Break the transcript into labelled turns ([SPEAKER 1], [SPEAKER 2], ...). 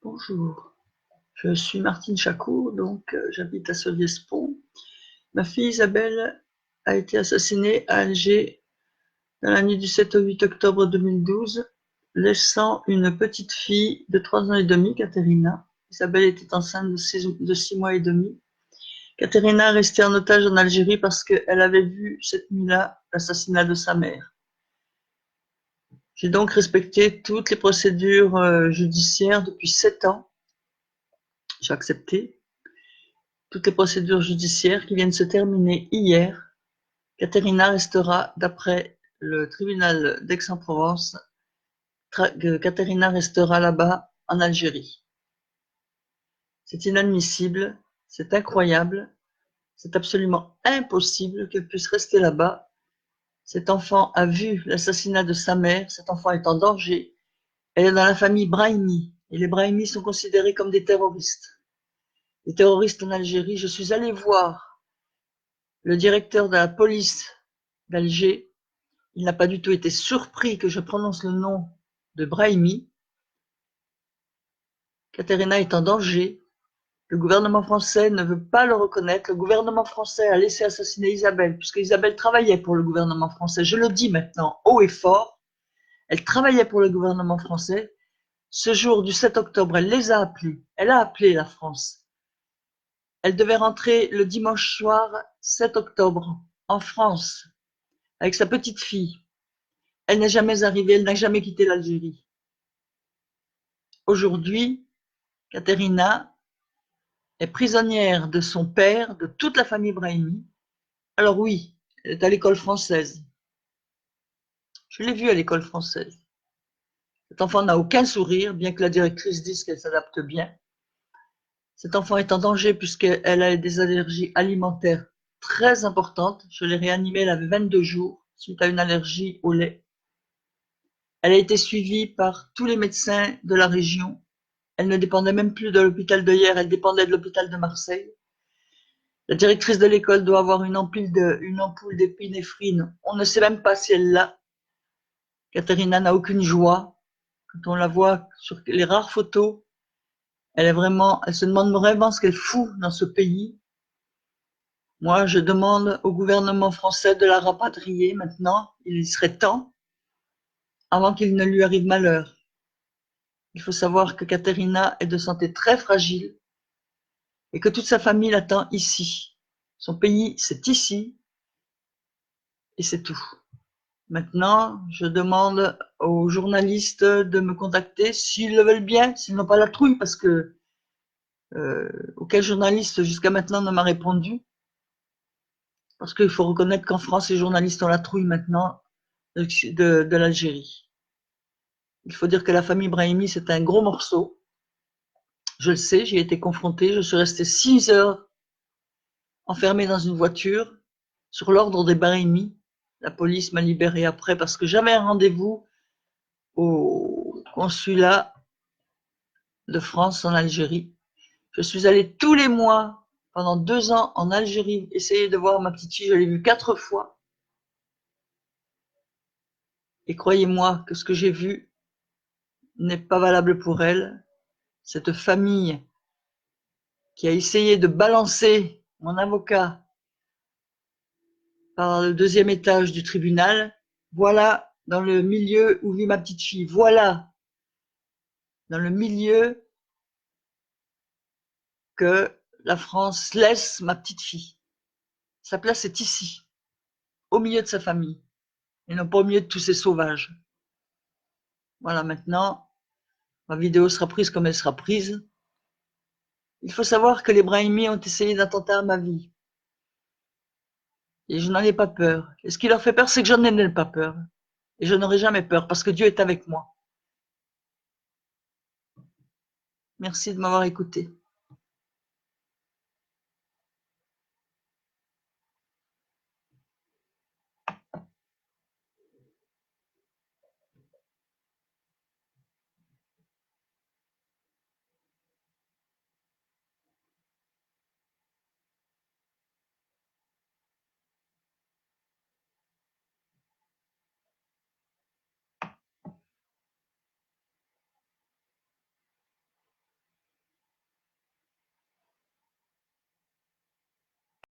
[SPEAKER 1] Bonjour, je suis Martine Chacour, j'habite à Solliès-Pont. Ma fille Isabelle a été assassinée à Alger dans la nuit du 7 au 8 octobre 2012, laissant une petite fille de 3 ans et demi, Katerina. Isabelle était enceinte de 6 mois et demi. Katerina est restée en otage en Algérie parce qu'elle avait vu cette nuit-là l'assassinat de sa mère. J'ai donc respecté toutes les procédures judiciaires depuis 7 ans. J'ai accepté toutes les procédures judiciaires qui viennent se terminer hier. Katerina restera, d'après le tribunal d'Aix-en-Provence, Katerina restera là-bas en Algérie. C'est inadmissible, c'est incroyable, c'est absolument impossible qu'elle puisse rester là-bas. Cet enfant a vu l'assassinat de sa mère, cet enfant est en danger. Elle est dans la famille Brahimi, et les Brahimi sont considérés comme des terroristes. Les terroristes en Algérie, je suis allée voir le directeur de la police d'Alger. Il n'a pas du tout été surpris que je prononce le nom de Brahimi. Katerina est en danger. Le gouvernement français ne veut pas le reconnaître. Le gouvernement français a laissé assassiner Isabelle, puisque Isabelle travaillait pour le gouvernement français. Je le dis maintenant haut et fort. Elle travaillait pour le gouvernement français. Ce jour du 7 octobre, elle les a appelés. Elle a appelé la France. Elle devait rentrer le dimanche soir 7 octobre en France avec sa petite fille. Elle n'est jamais arrivée, elle n'a jamais quitté l'Algérie. Aujourd'hui, Katerina est prisonnière de son père, de toute la famille Brahimi. Alors oui, elle est à l'école française. Je l'ai vue à l'école française. Cet enfant n'a aucun sourire, bien que la directrice dise qu'elle s'adapte bien. Cet enfant est en danger puisqu'elle a des allergies alimentaires très importantes. Je l'ai réanimée, elle avait 22 jours suite à une allergie au lait. Elle a été suivie par tous les médecins de la région. Elle ne dépendait même plus de l'hôpital de hier, elle dépendait de l'hôpital de Marseille. La directrice de l'école doit avoir une ampoule d'épinéphrine. On ne sait même pas si elle l'a. Katerina n'a aucune joie. Quand on la voit sur les rares photos, elle se demande vraiment ce qu'elle fout dans ce pays. Moi, je demande au gouvernement français de la rapatrier maintenant. Il serait temps, avant qu'il ne lui arrive malheur. Il faut savoir que Katerina est de santé très fragile et que toute sa famille l'attend ici. Son pays, c'est ici et c'est tout. Maintenant, je demande aux journalistes de me contacter s'ils le veulent bien, s'ils n'ont pas la trouille, parce que aucun journaliste jusqu'à maintenant ne m'a répondu. Parce qu'il faut reconnaître qu'en France, les journalistes ont la trouille maintenant de l'Algérie. Il faut dire que la famille Brahimi, c'est un gros morceau. Je le sais, j'y ai été confrontée. Je suis restée 6 heures enfermée dans une voiture sur l'ordre des Brahimi. La police m'a libérée après parce que j'avais un rendez-vous au consulat de France en Algérie. Je suis allée tous les mois pendant 2 ans en Algérie essayer de voir ma petite fille. Je l'ai vue 4 fois. Et croyez-moi que ce que j'ai vu n'est pas valable pour elle. Cette famille qui a essayé de balancer mon avocat par le 2e étage du tribunal, voilà dans le milieu où vit ma petite fille. Voilà dans le milieu que la France laisse ma petite fille. Sa place est ici, au milieu de sa famille, et non pas au milieu de tous ces sauvages. Voilà, maintenant, ma vidéo sera prise comme elle sera prise. Il faut savoir que les Brahimi ont essayé d'attenter à ma vie. Et je n'en ai pas peur. Et ce qui leur fait peur, c'est que je n'en ai pas peur. Et je n'aurai jamais peur, parce que Dieu est avec moi. Merci de m'avoir écouté.